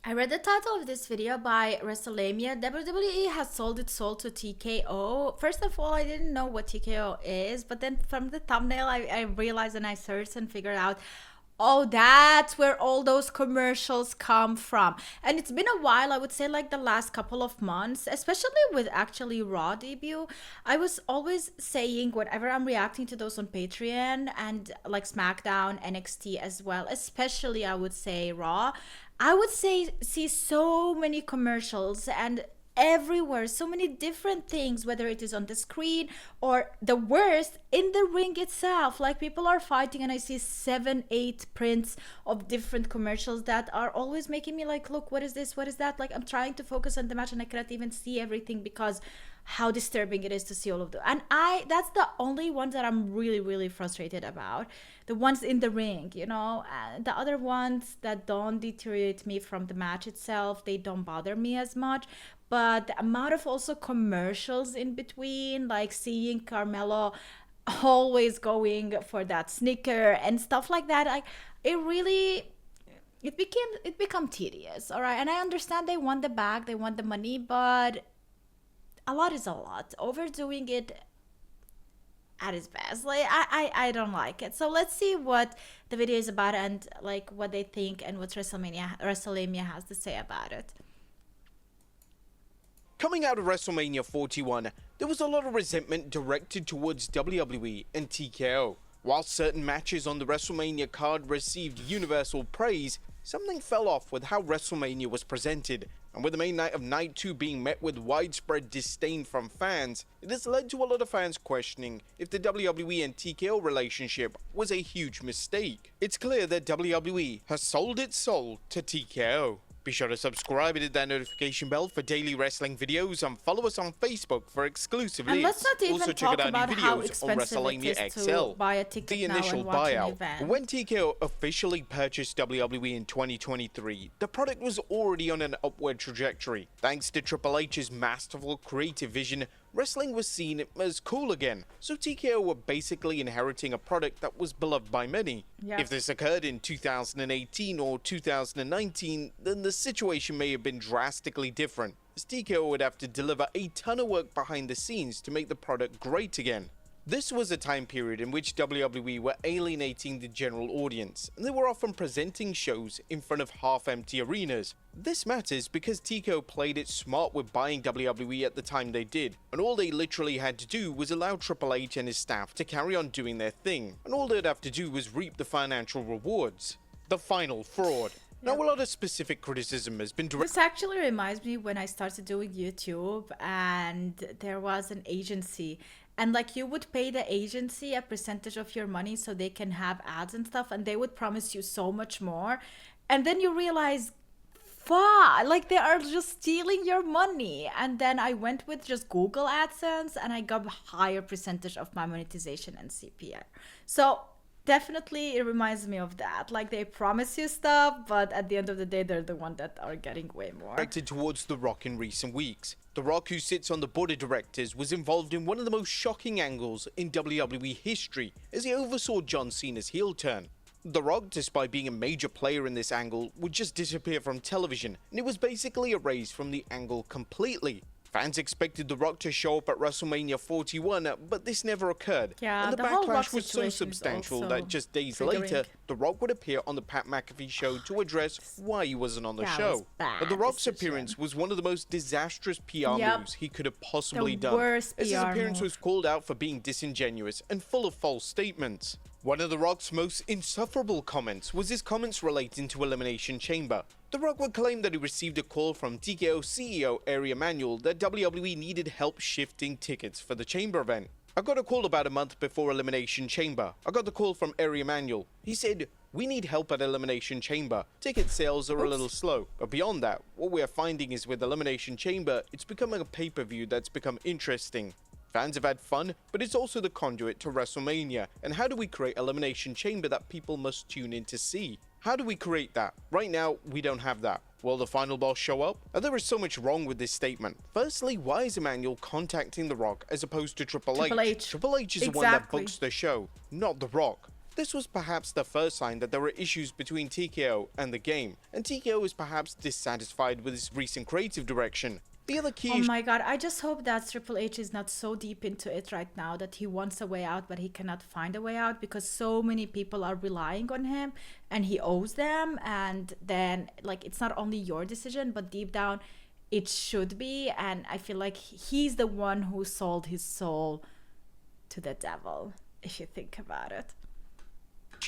I read the title of this video by WrestleMania. WWE has sold its soul to TKO. First of all, I didn't know what TKO is, but then from the thumbnail, I realized and I searched and figured out, oh, that's where all those commercials come from. And it's been a while, I would say like the last couple of months, especially with actually Raw debut. I was always saying whenever I'm reacting to those on Patreon and like SmackDown, NXT as well, especially I would say Raw, I would say see so many commercials and everywhere, so many different things, whether it is on the screen or the worst in the ring itself. Like people are fighting and I see 7-8 prints of different commercials that are always making me like, look, what is this, what is that? Like I'm trying to focus on the match and I cannot even see everything because how disturbing it is to see all of them. And that's the only ones that I'm really frustrated about, the ones in the ring, you know. The other ones that don't deteriorate me from the match itself, they don't bother me as much. But the amount of also commercials in between, like seeing Carmelo always going for that sneaker and stuff like that, like it became tedious. All right, and I understand they want the bag, they want the money, but a lot is a lot. Overdoing it at its best, like I don't like it. So let's see what the video is about and like what they think and what WrestleMania has to say about it. Coming out of WrestleMania 41, there was a lot of resentment directed towards WWE and TKO. While certain matches on the WrestleMania card received universal praise, something fell off with how WrestleMania was presented, and with the main night of Night 2 being met with widespread disdain from fans, it has led to a lot of fans questioning if the WWE and TKO relationship was a huge mistake. It's clear that WWE has sold its soul to TKO. Be sure to subscribe and hit that notification bell for daily wrestling videos and follow us on Facebook for exclusive And videos. let's not even Also check talk out our about new how videos on expensive it WrestleMania is XL. to buy a ticket The now initial and watch an buyout. event. When TKO officially purchased WWE in 2023, the product was already on an upward trajectory. Thanks to Triple H's masterful creative vision, wrestling was seen as cool again, so TKO were basically inheriting a product that was beloved by many. Yeah. If this occurred in 2018 or 2019, then the situation may have been drastically different, as TKO would have to deliver a ton of work behind the scenes to make the product great again. This was a time period in which WWE were alienating the general audience, and they were often presenting shows in front of half-empty arenas. This matters because TKO played it smart with buying WWE at the time they did, and all they literally had to do was allow Triple H and his staff to carry on doing their thing, and all they'd have to do was reap the financial rewards. The final fraud. Now, a lot of specific criticism has been directed. This actually reminds me when I started doing YouTube and there was an agency and like you would pay the agency a percentage of your money so they can have ads and stuff, and they would promise you so much more, and then you realize, fuck, like they are just stealing your money. And then I went with just Google AdSense and I got a higher percentage of my monetization and CPR. So definitely it reminds me of that. Like they promise you stuff, but at the end of the day, they're the one that are getting way more. Directed towards The Rock in recent weeks. The Rock, who sits on the board of directors, was involved in one of the most shocking angles in WWE history as he oversaw John Cena's heel turn. The Rock, despite being a major player in this angle, would just disappear from television, and it was basically erased from the angle completely. Fans expected The Rock to show up at WrestleMania 41, but this never occurred. Yeah, and the whole Rock backlash was so situation is substantial also that just days triggering. later, The Rock would appear on the Pat McAfee show to address why he wasn't on the That was show. bad But The Rock's decision. appearance was one of the most disastrous PR Yep. moves he could have possibly The done, worst as his PR appearance move. was called out for being disingenuous and full of false statements. One of The Rock's most insufferable comments was his comments relating to Elimination Chamber. The Rock would claim that he received a call from TKO CEO Ari Emanuel that WWE needed help shifting tickets for the Chamber event. I got a call about a month before Elimination Chamber. I got the call from Ari Emanuel. He said, "We need help at Elimination Chamber. Ticket sales are a little slow." But beyond that, what we are finding is with Elimination Chamber, it's becoming a pay-per-view that's become interesting. Fans have had fun, but it's also the conduit to WrestleMania. And how do we create Elimination Chamber that people must tune in to see? How do we create that? Right now, we don't have that. Will the final boss show up? Now, there is so much wrong with this statement. Firstly, why is Emmanuel contacting The Rock as opposed to Triple H? Triple H. Triple H is the one that Exactly. books the show, not The Rock. This was perhaps the first sign that there were issues between TKO and the game, and TKO is perhaps dissatisfied with his recent creative direction. The other key Oh my god, I just hope that Triple H is not so deep into it right now that he wants a way out but he cannot find a way out, because so many people are relying on him and he owes them, and then like it's not only your decision but deep down it should be, and I feel like he's the one who sold his soul to the devil, if you think about it.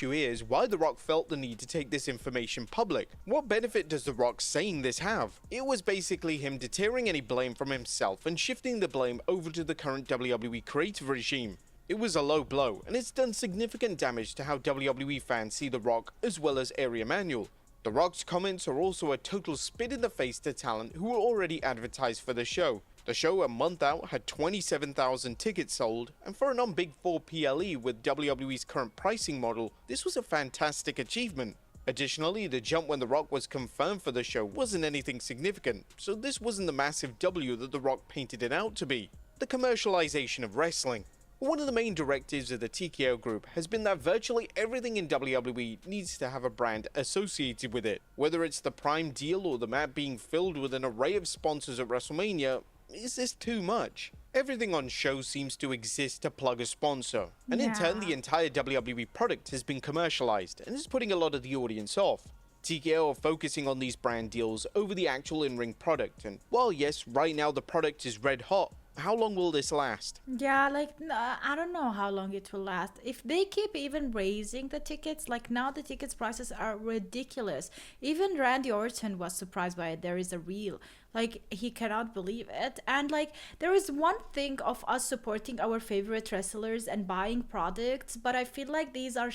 issue is why The Rock felt the need to take this information public. What benefit does The Rock saying this have? It was basically him deterring any blame from himself and shifting the blame over to the current WWE creative regime. It was a low blow, and it's done significant damage to how WWE fans see The Rock as well as Area Manuel. The Rock's comments are also a total spit in the face to talent who were already advertised for the show. The show, a month out, had 27,000 tickets sold, and for a non-Big 4 PLE with WWE's current pricing model, this was a fantastic achievement. Additionally, the jump when The Rock was confirmed for the show wasn't anything significant, so this wasn't the massive W that The Rock painted it out to be. The commercialization of wrestling. One of the main directives of the TKO group has been that virtually everything in WWE needs to have a brand associated with it. Whether it's the Prime deal or the map being filled with an array of sponsors at WrestleMania, is this too much? Everything on show seems to exist to plug a sponsor, and in turn the entire WWE product has been commercialized and is putting a lot of the audience off. TKO are focusing on these brand deals over the actual in-ring product, and while yes, right now the product is red hot, how long will this last? Yeah, like, I don't know how long it will last. If they keep even raising the tickets, like now the tickets prices are ridiculous. Even Randy Orton was surprised by it. There is a reel. Like, he cannot believe it. And like, there is one thing of us supporting our favorite wrestlers and buying products, but I feel like these are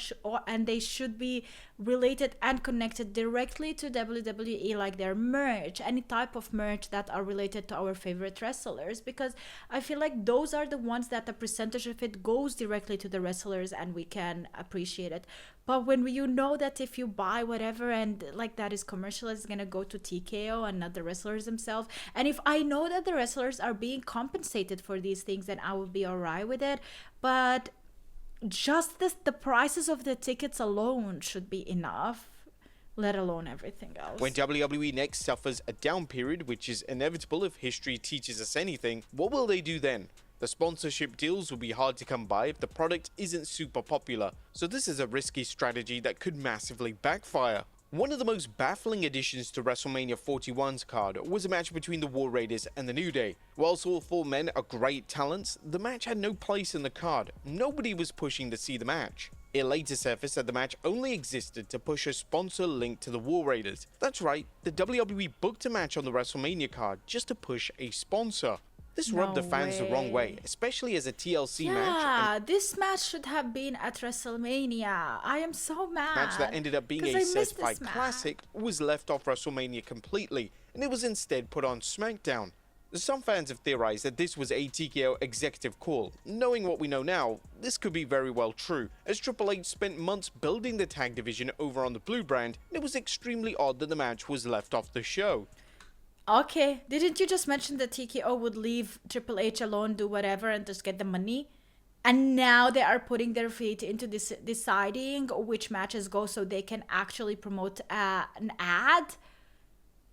and they should be related and connected directly to WWE, like their merch, any type of merch that are related to our favorite wrestlers, because I feel like those are the ones that a percentage of it goes directly to the wrestlers and we can appreciate it. But when you know that if you buy whatever and like that is commercial, it's gonna go to TKO and not the wrestlers themselves. And if I know that the wrestlers are being compensated for these things, then I will be alright with it. But just the prices of the tickets alone should be enough, let alone everything else. When WWE next suffers a down period, which is inevitable if history teaches us anything, what will they do then? The sponsorship deals will be hard to come by if the product isn't super popular, so this is a risky strategy that could massively backfire. One of the most baffling additions to WrestleMania 41's card was a match between the War Raiders and the New Day. Whilst all four men are great talents, the match had no place in the card. Nobody was pushing to see the match. It later surfaced that the match only existed to push a sponsor linked to the War Raiders. That's right, the WWE booked a match on the WrestleMania card just to push a sponsor. This rubbed the fans the wrong way, especially as a TLC match. Yeah, this match should have been at WrestleMania. I am so mad. Match that ended up being a certified classic was left off WrestleMania completely, and it was instead put on SmackDown. Some fans have theorized that this was a TKO executive call. Knowing what we know now, this could be very well true, as Triple H spent months building the tag division over on the Blue brand, and it was extremely odd that the match was left off the show. Okay, didn't you just mention that TKO would leave Triple H alone, do whatever, and just get the money? And now they are putting their feet into deciding which matches go so they can actually promote an ad?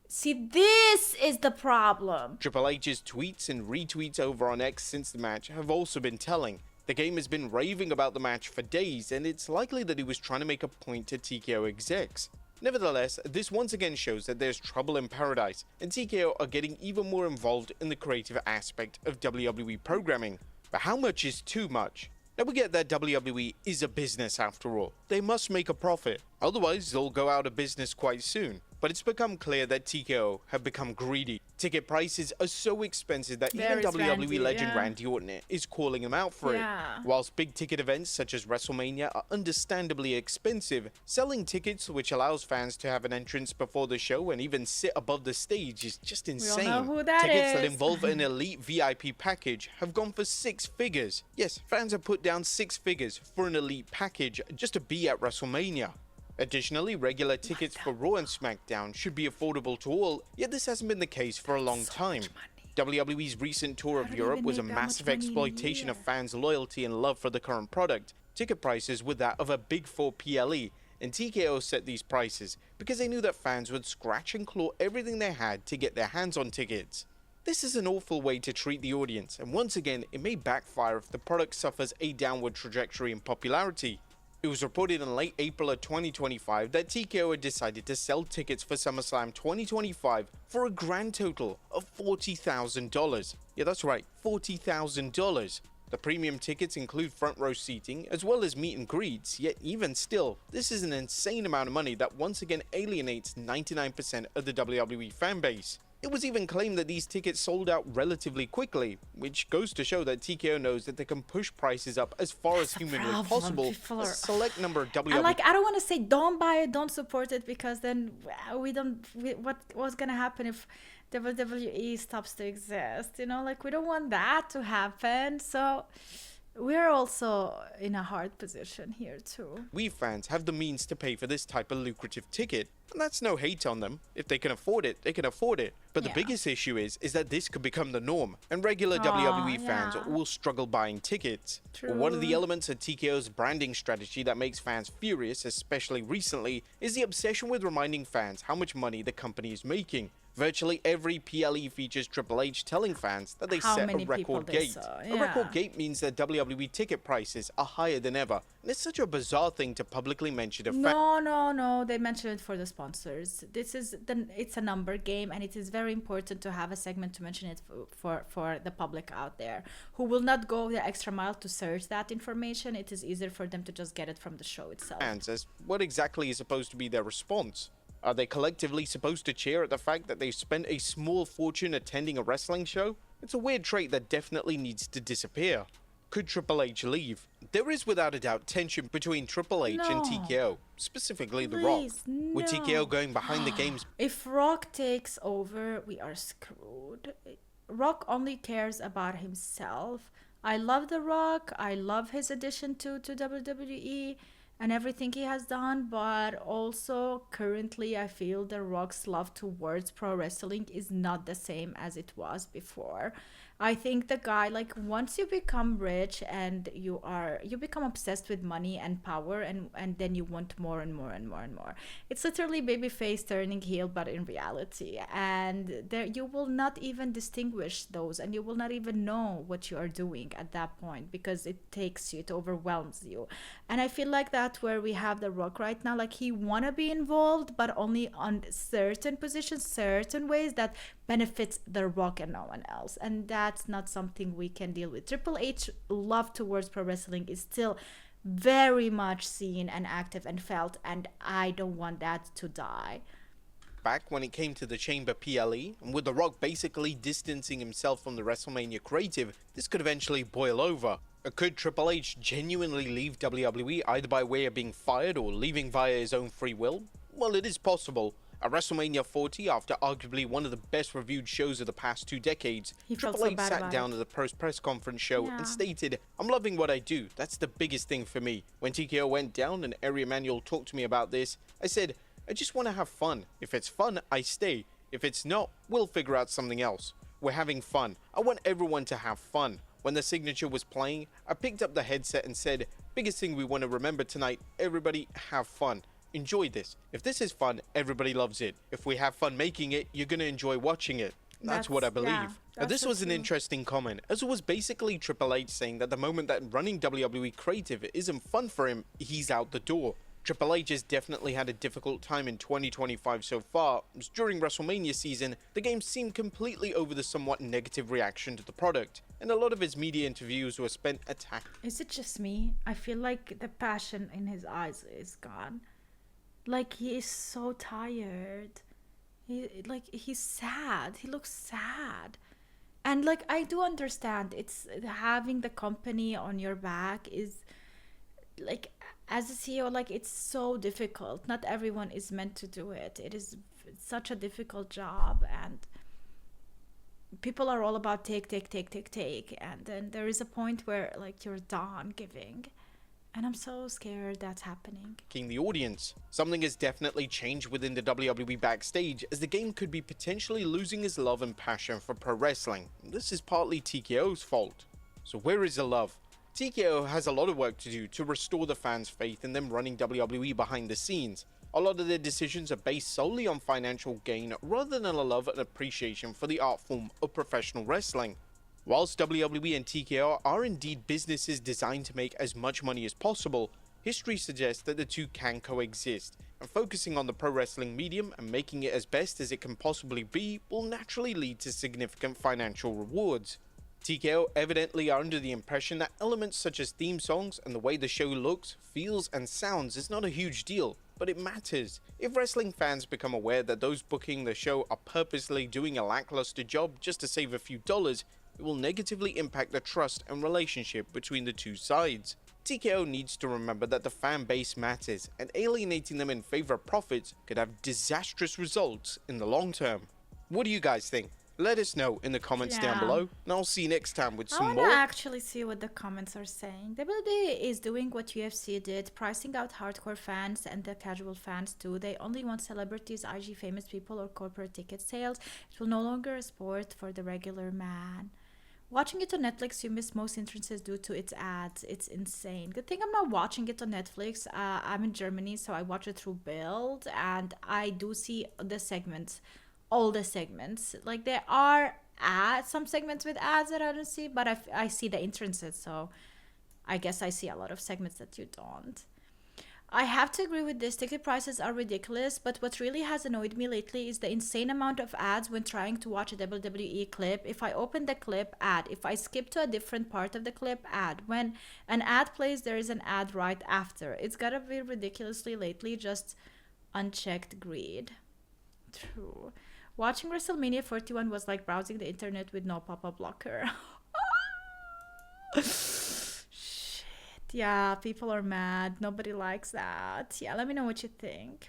See, this is the problem. Triple H's tweets and retweets over on X since the match have also been telling. The game has been raving about the match for days, and it's likely that he was trying to make a point to TKO execs. Nevertheless, this once again shows that there's trouble in paradise, and TKO are getting even more involved in the creative aspect of WWE programming. But how much is too much? Now we get that WWE is a business after all. They must make a profit, otherwise they'll go out of business quite soon. But it's become clear that TKO have become greedy. Ticket prices are so expensive that even WWE legend Randy Orton is calling them out for it. Whilst big ticket events such as WrestleMania are understandably expensive, selling tickets which allows fans to have an entrance before the show and even sit above the stage is just insane. We all know who that Tickets that involve an elite VIP package have gone for 6 figures. Yes, fans have put down 6 figures for an elite package just to be at WrestleMania. Additionally, regular tickets for Raw and SmackDown should be affordable to all, yet this hasn't been the case for a long time. WWE's recent tour of Europe was a massive exploitation of fans' loyalty and love for the current product. Ticket prices were that of a Big 4 PLE, and TKO set these prices because they knew that fans would scratch and claw everything they had to get their hands on tickets. This is an awful way to treat the audience, and once again, it may backfire if the product suffers a downward trajectory in popularity. It was reported in late April of 2025 that TKO had decided to sell tickets for SummerSlam 2025 for a grand total of $40,000. Yeah, that's right, $40,000. The premium tickets include front row seating as well as meet and greets, yet even still, this is an insane amount of money that once again alienates 99% of the WWE fanbase. It was even claimed that these tickets sold out relatively quickly, which goes to show that TKO knows that they can push prices up as far as humanly possible. A select number of WWE. And I don't want to say don't buy it, don't support it, because then what's gonna happen if WWE stops to exist? We don't want that to happen. So we're also in a hard position here too. We fans have the means to pay for this type of lucrative ticket, and that's no hate on them. If they can afford it, they can afford it. But the biggest issue is that this could become the norm, and regular WWE fans will struggle buying tickets. True. One of the elements of TKO's branding strategy that makes fans furious, especially recently, is the obsession with reminding fans how much money the company is making. Virtually every PLE features Triple H telling fans that they set a record gate. A record gate means that WWE ticket prices are higher than ever. And it's such a bizarre thing to publicly mention to fans. No, they mention it for the sponsors. It's a number game, and it is very important to have a segment to mention it for the public out there who will not go the extra mile to search that information. It is easier for them to just get it from the show itself. Fans, as what exactly is supposed to be their response? Are they collectively supposed to cheer at the fact that they've spent a small fortune attending a wrestling show? It's a weird trait that definitely needs to disappear. Could Triple H leave? There is without a doubt tension between Triple H and TKO, specifically The Rock. With TKO going behind the games. If Rock takes over, we are screwed. Rock only cares about himself. I love The Rock. I love his addition to WWE. And everything he has done, but also currently I feel The Rock's love towards pro wrestling is not the same as it was before. I think the guy, once you become rich and you become obsessed with money and power, and then you want more and more and more and more. It's literally babyface turning heel, but in reality. And there you will not even distinguish those, and you will not even know what you are doing at that point, because it takes you, it overwhelms you. And I feel like that's where we have The Rock right now. He wanna be involved, but only on certain positions, certain ways that benefits The Rock and no one else, and that's not something we can deal with. Triple H love towards pro wrestling is still very much seen and active and felt, and I don't want that to die. Back when it came to the Chamber PLE, and with The Rock basically distancing himself from the WrestleMania creative, this could eventually boil over. Or could Triple H genuinely leave WWE either by way of being fired or leaving via his own free will? Well, it is possible. At WrestleMania 40, after arguably one of the best reviewed shows of the past 2 decades, Triple H sat down at the press conference show and stated, "I'm loving what I do. That's the biggest thing for me." When TKO went down and Ari Emanuel talked to me about this, I said, "I just want to have fun. If it's fun, I stay. If it's not, we'll figure out something else. We're having fun. I want everyone to have fun." When the signature was playing, I picked up the headset and said, "Biggest thing we want to remember tonight, everybody have fun. Enjoy this. If this is fun, everybody loves it. If we have fun making it, you're going to enjoy watching it." That's what I believe. Now, this was an interesting comment, as it was basically Triple H saying that the moment that running WWE creative isn't fun for him, he's out the door. Triple H has definitely had a difficult time in 2025 so far, as during WrestleMania season, the game seemed completely over the somewhat negative reaction to the product, and a lot of his media interviews were spent attacking. Is it just me? I feel like the passion in his eyes is gone. He is so tired. He's sad. He looks sad. And I do understand, it's having the company on your back is as a CEO, it's so difficult. Not everyone is meant to do it. It is such a difficult job, and people are all about take, and then there is a point where you're done giving. And I'm so scared that's happening. The audience. Something has definitely changed within the WWE backstage, as the game could be potentially losing its love and passion for pro wrestling. This is partly TKO's fault. So where is the love? TKO has a lot of work to do to restore the fans' faith in them running WWE behind the scenes. A lot of their decisions are based solely on financial gain rather than a love and appreciation for the art form of professional wrestling. Whilst WWE and TKO are indeed businesses designed to make as much money as possible, history suggests that the two can coexist, and focusing on the pro wrestling medium and making it as best as it can possibly be will naturally lead to significant financial rewards. TKO evidently are under the impression that elements such as theme songs and the way the show looks, feels and sounds is not a huge deal, but it matters. If wrestling fans become aware that those booking the show are purposely doing a lackluster job just to save a few dollars, it will negatively impact the trust and relationship between the two sides. TKO needs to remember that the fan base matters, and alienating them in favor of profits could have disastrous results in the long term. What do you guys think? Let us know in the comments down below, and I'll see you next time with some more. I want to actually see what the comments are saying. WWE is doing what UFC did, pricing out hardcore fans and the casual fans too. They only want celebrities, IG famous people, or corporate ticket sales. It will no longer a sport for the regular man. Watching it on Netflix, you miss most entrances due to its ads. It's insane. Good thing I'm not watching it on Netflix. I'm in Germany, so I watch it through Build, and I do see the segments. All the segments, like there are ads, some segments with ads that I don't see, but I see the entrances, so I guess I see a lot of segments that you don't. I have to agree with this. Ticket prices are ridiculous, but what really has annoyed me lately is the insane amount of ads when trying to watch a WWE clip. If I open the clip, ad. If I skip to a different part of the clip, ad. When an ad plays, there is an ad right after. It's gotta be ridiculously lately, just unchecked greed. True. Watching WrestleMania 41 was like browsing the internet with no pop-up blocker. Shit. Yeah, people are mad. Nobody likes that. Yeah, let me know what you think.